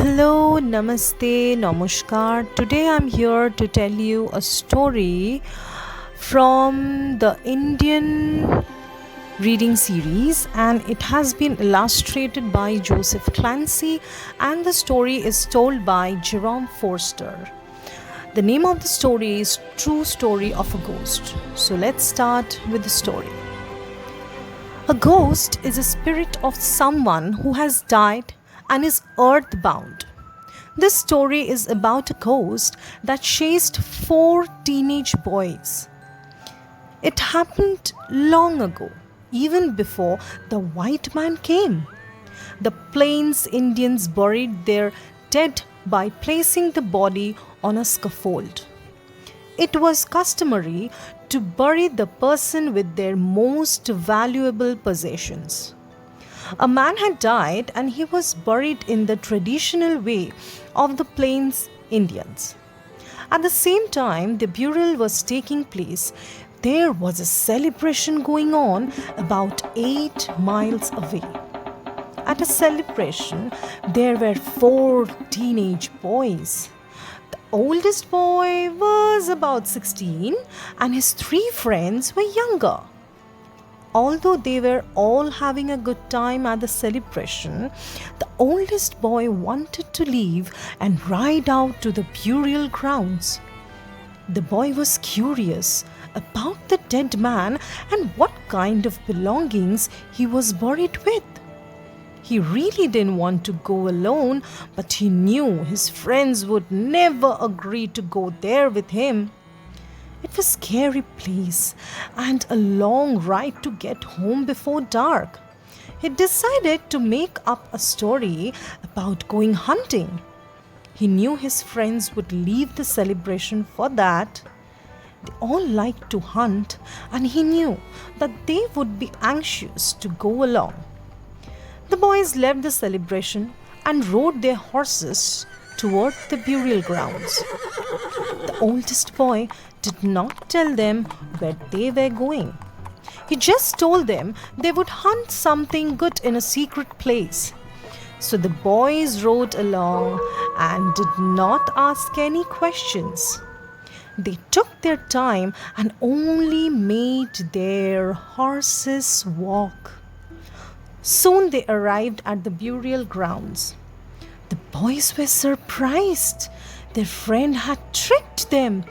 Hello, namaste, namaskar. Today I'm here to tell you a story from the Indian reading series, and it has been illustrated by Joseph Clansey, and the story is told by Jerome Forster. The name of the story is True Story of a Ghost. So let's start with the story. A ghost is a spirit of someone who has died and is earthbound. This story is about a ghost that chased 4 teenage boys. It happened long ago, even before the white man came. The Plains Indians buried their dead by placing the body on a scaffold. It was customary to bury the person with their most valuable possessions. A man had died and he was buried in the traditional way of the Plains Indians. At the same time the burial was taking place, there was a celebration going on about 8 miles away. At a celebration, there were 4 teenage boys. The oldest boy was about 16 and his 3 friends were younger. Although they were all having a good time at the celebration, the oldest boy wanted to leave and ride out to the burial grounds. The boy was curious about the dead man and what kind of belongings he was buried with. He really didn't want to go alone, but he knew his friends would never agree to go there with him. It was a scary place and a long ride to get home before dark. He decided to make up a story about going hunting. He knew his friends would leave the celebration for that. They all liked to hunt, and he knew that they would be anxious to go along. The boys left the celebration and rode their horses toward the burial grounds. The oldest boy did not tell them where they were going. He just told them they would hunt something good in a secret place. So the boys rode along and did not ask any questions. They took their time and only made their horses walk. Soon they arrived at the burial grounds. The boys were surprised. Their friend had tricked them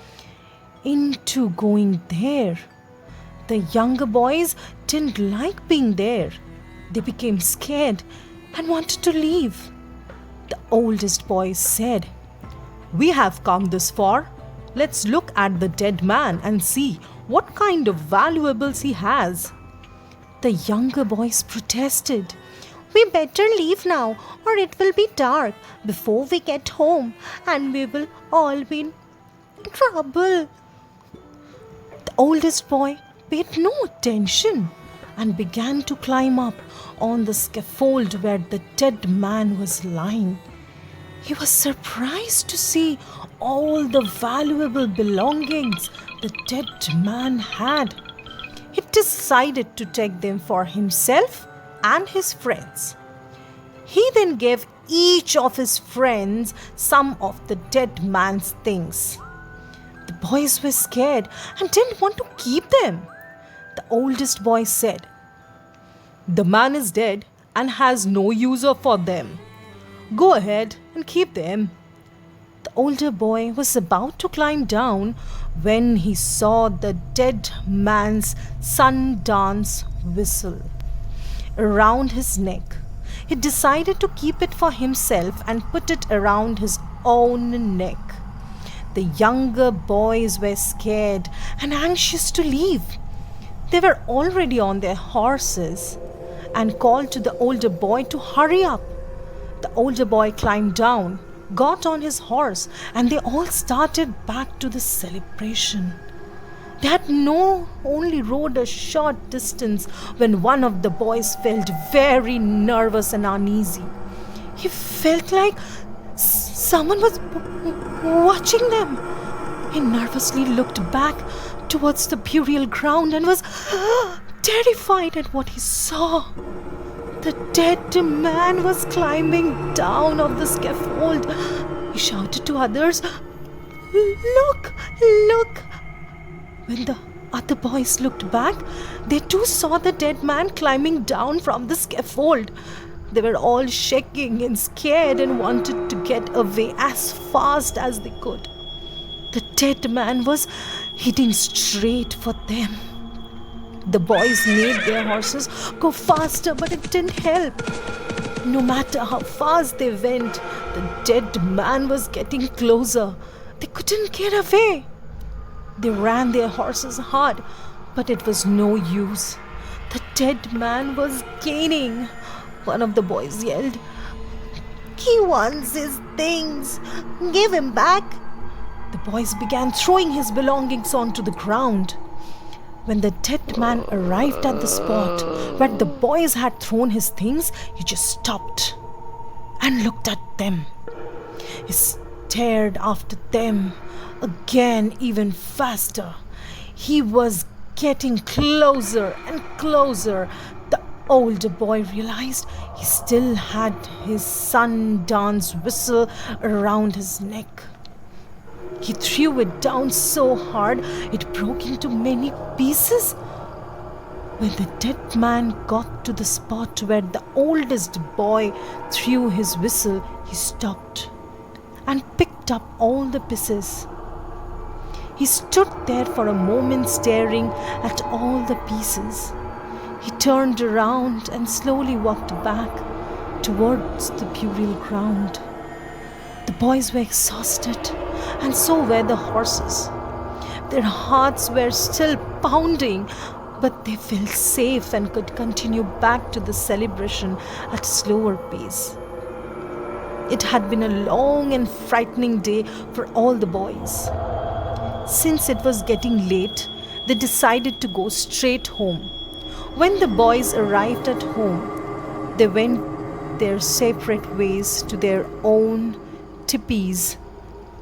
into going there. The younger boys didn't like being there. They became scared and wanted to leave. The oldest boy said, "We have come this far. Let's look at the dead man and see what kind of valuables he has." The younger boys protested, "We better leave now or it will be dark before we get home and we will all be in trouble." The oldest boy paid no attention and began to climb up on the scaffold where the dead man was lying. He was surprised to see all the valuable belongings the dead man had. He decided to take them for himself and his friends. He then gave each of his friends some of the dead man's things. The boys were scared and didn't want to keep them. The oldest boy said, "The man is dead and has no use for them. Go ahead and keep them." The older boy was about to climb down when he saw the dead man's Sundance whistle around his neck. He decided to keep it for himself and put it around his own neck. The younger boys were scared and anxious to leave. They were already on their horses and called to the older boy to hurry up. The older boy climbed down, got on his horse, and they all started back to the celebration. They had only rode a short distance when one of the boys felt very nervous and uneasy. He felt like someone was watching them. He nervously looked back towards the burial ground and was terrified at what he saw. The dead man was climbing down off the scaffold. He shouted to others, "Look, look!" When the other boys looked back, they too saw the dead man climbing down from the scaffold. They were all shaking and scared and wanted to get away as fast as they could. The dead man was heading straight for them. The boys made their horses go faster, but it didn't help. No matter how fast they went, the dead man was getting closer. They couldn't get away. They ran their horses hard, but it was no use. The dead man was gaining. One of the boys yelled, "He wants his things. Give him back." The boys began throwing his belongings onto the ground. When the dead man arrived at the spot where the boys had thrown his things, he just stopped and looked at them. He stared after them again, even faster. He was getting closer and closer. The older boy realized he still had his Sundance whistle around his neck. He threw it down so hard it broke into many pieces. When the dead man got to the spot where the oldest boy threw his whistle, he stopped and picked up all the pieces. He stood there for a moment staring at all the pieces. He turned around and slowly walked back towards the burial ground. The boys were exhausted, and so were the horses. Their hearts were still pounding, but they felt safe and could continue back to the celebration at a slower pace. It had been a long and frightening day for all the boys. Since it was getting late, they decided to go straight home. When the boys arrived at home, they went their separate ways to their own tippies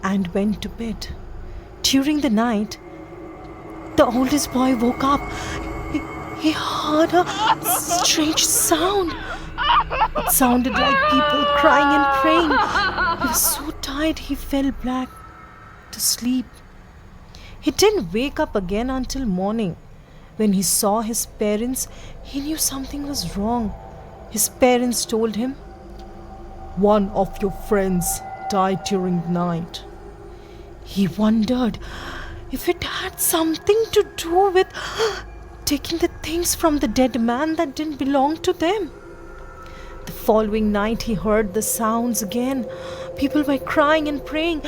and went to bed. During the night, the oldest boy woke up. He heard a strange sound. It sounded like people crying and praying. He was so tired he fell back to sleep. He didn't wake up again until morning. When he saw his parents, he knew something was wrong. His parents told him, "One of your friends died during the night." He wondered if it had something to do with taking the things from the dead man that didn't belong to them. The following night he heard the sounds again. People were crying and praying.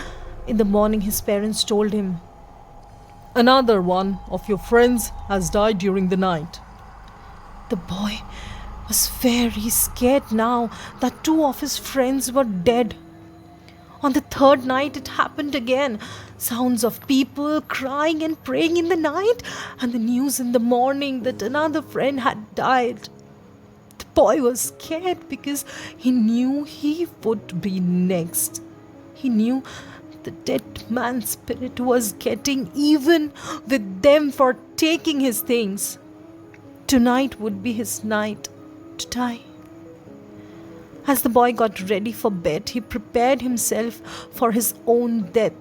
In the morning his parents told him, "Another one of your friends has died during the night." The boy was very scared now that two of his friends were dead. On the third night it happened again. Sounds of people crying and praying in the night, and the news in the morning that another friend had died. The boy was scared because he knew he would be next. He knew the dead man's spirit was getting even with them for taking his things. Tonight would be his night to die. As the boy got ready for bed, he prepared himself for his own death.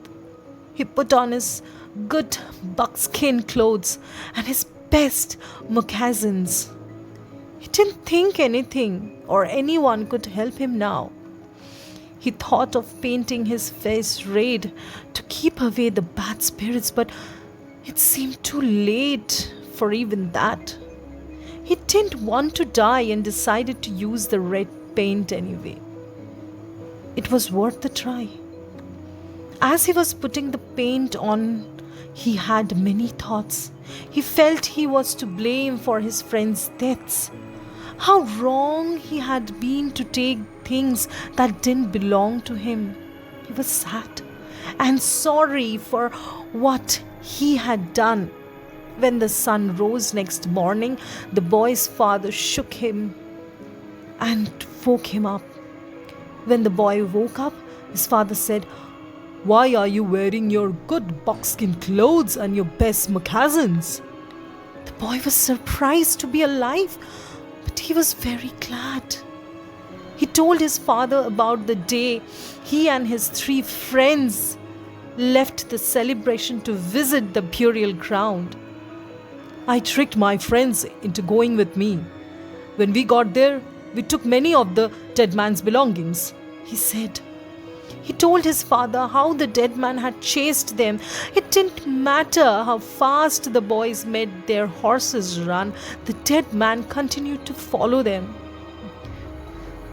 He put on his good buckskin clothes and his best moccasins. He didn't think anything or anyone could help him now. He thought of painting his face red to keep away the bad spirits, but it seemed too late for even that. He didn't want to die and decided to use the red paint anyway. It was worth a try. As he was putting the paint on, he had many thoughts. He felt he was to blame for his friends' deaths. How wrong he had been to take things that didn't belong to him. He was sad and sorry for what he had done. When the sun rose next morning, the boy's father shook him and woke him up. When the boy woke up, his father said, "Why are you wearing your good buckskin clothes and your best moccasins?" The boy was surprised to be alive. but he was very glad. He told his father about the day he and his three friends left the celebration to visit the burial ground. I tricked my friends into going with me. When we got there, we took many of the dead man's belongings, he said. He told his father how the dead man had chased them. It didn't matter how fast the boys made their horses run, the dead man continued to follow them.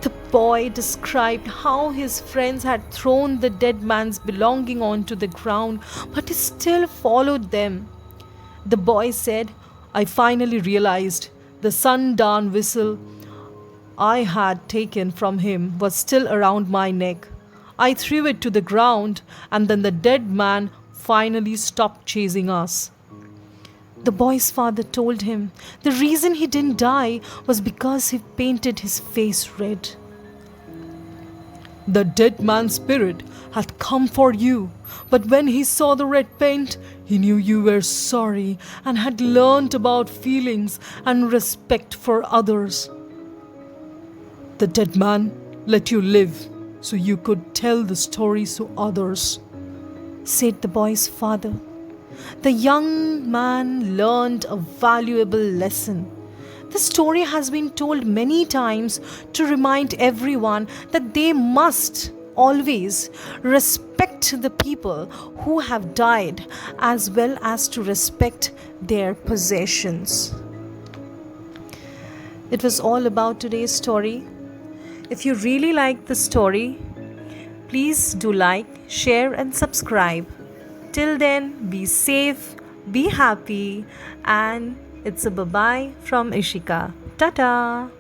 The boy described how his friends had thrown the dead man's belonging onto the ground, but he still followed them. The boy said, I finally realized the sundown whistle I had taken from him was still around my neck. I threw it to the ground, and then the dead man finally stopped chasing us. The boy's father told him the reason he didn't die was because he painted his face red. The dead man's spirit had come for you, but when he saw the red paint, he knew you were sorry and had learnt about feelings and respect for others. The dead man let you live so you could tell the stories to others, said the boy's father. The young man learned a valuable lesson. The story has been told many times to remind everyone that they must always respect the people who have died as well as to respect their possessions. It was all about today's story. If you really like the story, please do like, share and subscribe. Till then, be safe, be happy, and it's a bye-bye from Ishika. Ta-ta!